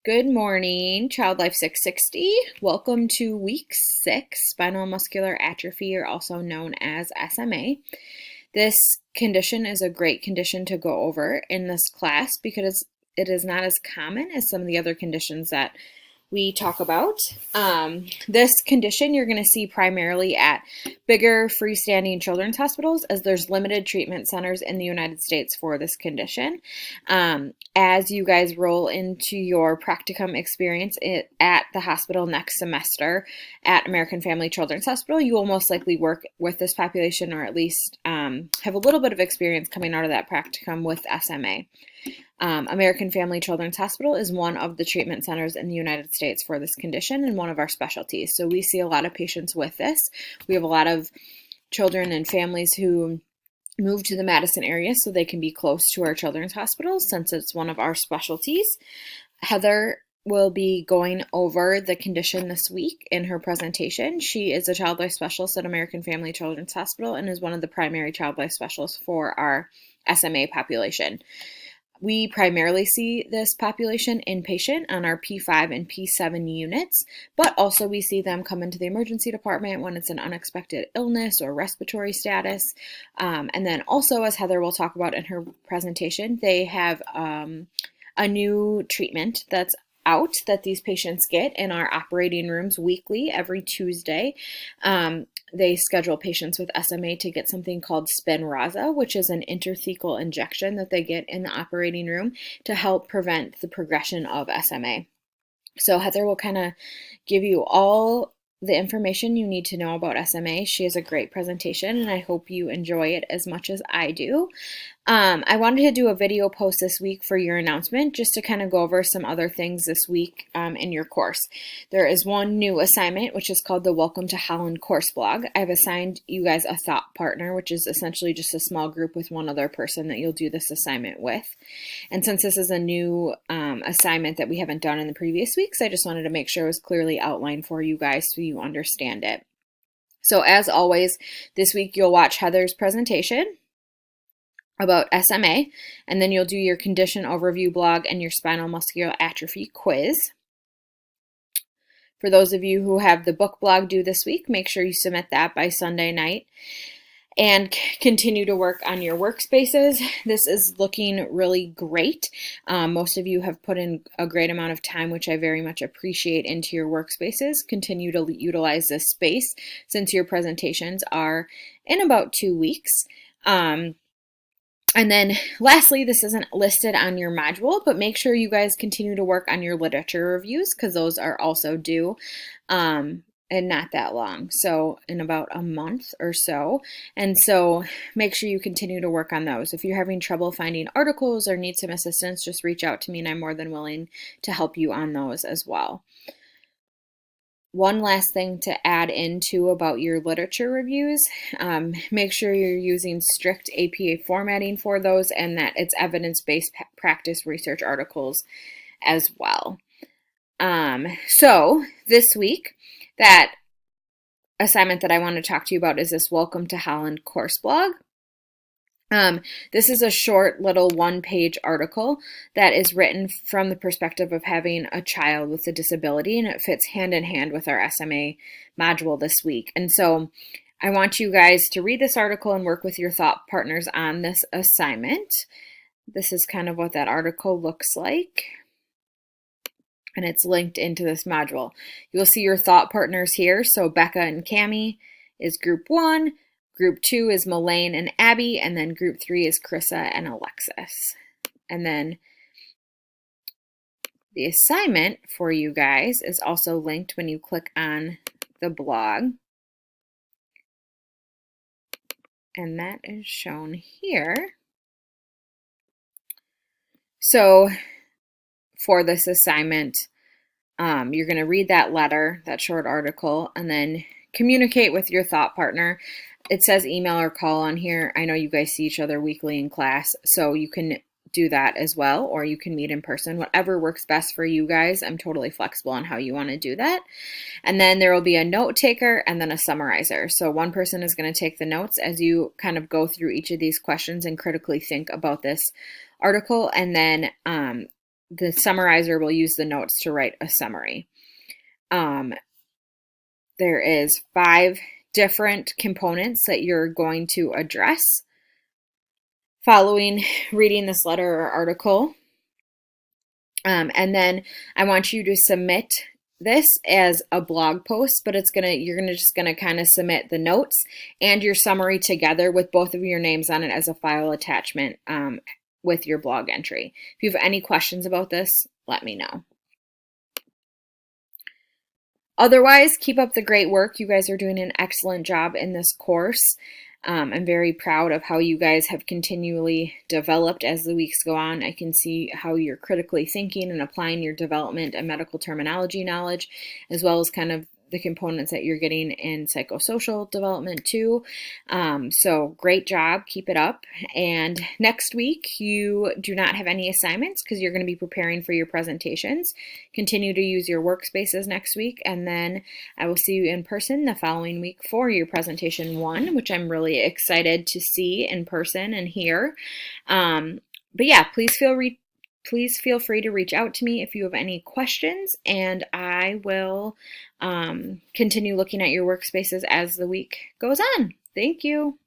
Good morning, Child Life 660. Welcome to week 6, spinal muscular atrophy, or also known as SMA. This condition is a great condition to go over in this class because it is not as common as some of the other conditions that we talk about. This condition you're going to see primarily at bigger freestanding children's hospitals, as there's limited treatment centers in the United States for this condition. As you guys roll into your practicum experience at the hospital next semester at American Family Children's Hospital, you will most likely work with this population, or at least have a little bit of experience coming out of that practicum with SMA. American Family Children's Hospital is one of the treatment centers in the United States for this condition and one of our specialties. So we see a lot of patients with this. We have a lot of children and families who move to the Madison area so they can be close to our children's hospitals since it's one of our specialties. Heather will be going over the condition this week in her presentation. She is a child life specialist at American Family Children's Hospital and is one of the primary child life specialists for our SMA population. We primarily see this population inpatient on our P5 and P7 units, but also we see them come into the emergency department when it's an unexpected illness or respiratory status. And then also, as Heather will talk about in her presentation, they have a new treatment that's out that these patients get in our operating rooms weekly every Tuesday. They schedule patients with SMA to get something called Spinraza, which is an intrathecal injection that they get in the operating room to help prevent the progression of SMA. So Heather will kind of give you all the information you need to know about SMA. She has a great presentation, and I hope you enjoy it as much as I do. I wanted to do a video post this week for your announcement, just to kind of go over some other things this week in your course. There is one new assignment, which is called the Welcome to Holland course blog. I've assigned you guys a thought partner, which is essentially just a small group with one other person that you'll do this assignment with. And since this is a new assignment that we haven't done in the previous weeks, I just wanted to make sure it was clearly outlined for you guys so you understand it. So as always, this week you'll watch Heather's presentation about SMA, and then you'll do your condition overview blog and your spinal muscular atrophy quiz. For those of you who have the book blog due this week, make sure you submit that by Sunday night and continue to work on your workspaces. This is looking really great. Most of you have put in a great amount of time, which I very much appreciate, into your workspaces. Continue to utilize this space since your presentations are in about 2 weeks. And then lastly, this isn't listed on your module, but make sure you guys continue to work on your literature reviews because those are also due and not that long. So in about a month or so. And so make sure you continue to work on those. If you're having trouble finding articles or need some assistance, just reach out to me and I'm more than willing to help you on those as well. One last thing to add into about your literature reviews, make sure you're using strict APA formatting for those and that it's evidence-based practice research articles as well. So this week, that assignment that I want to talk to you about is this Welcome to Holland course blog. This is a short little one-page article that is written from the perspective of having a child with a disability, and it fits hand in hand with our SMA module this week. And so I want you guys to read this article and work with your thought partners on this assignment. This is kind of what that article looks like, and it's linked into this module. You'll see your thought partners here. So Becca and Cami is group 1. Group 2 is Melaine and Abby, and then group 3 is Krissa and Alexis. And then the assignment for you guys is also linked when you click on the blog. And that is shown here. So for this assignment, you're going to read that letter, that short article, and then communicate with your thought partner. It says email or call on here. I know you guys see each other weekly in class, so you can do that as well, or you can meet in person. Whatever works best for you guys. I'm totally flexible on how you want to do that. And then there will be a note taker and then a summarizer. So one person is going to take the notes as you kind of go through each of these questions and critically think about this article. And then the summarizer will use the notes to write a summary. There is 5 different components that you're going to address following reading this letter or article. And then I want you to submit this as a blog post, but you're just gonna kind of submit the notes and your summary together with both of your names on it as a file attachment with your blog entry. If you have any questions about this, let me know. Otherwise, keep up the great work. You guys are doing an excellent job in this course. I'm very proud of how you guys have continually developed as the weeks go on. I can see how you're critically thinking and applying your development and medical terminology knowledge, as well as kind of the components that you're getting in psychosocial development too. So great job, keep it up. And next week you do not have any assignments because you're going to be preparing for your presentations. Continue to use your workspaces next week, and then I will see you in person the following week for your presentation 1, which I'm really excited to see in person and hear. But yeah, please feel free to reach out to me if you have any questions, and I will continue looking at your workspaces as the week goes on. Thank you.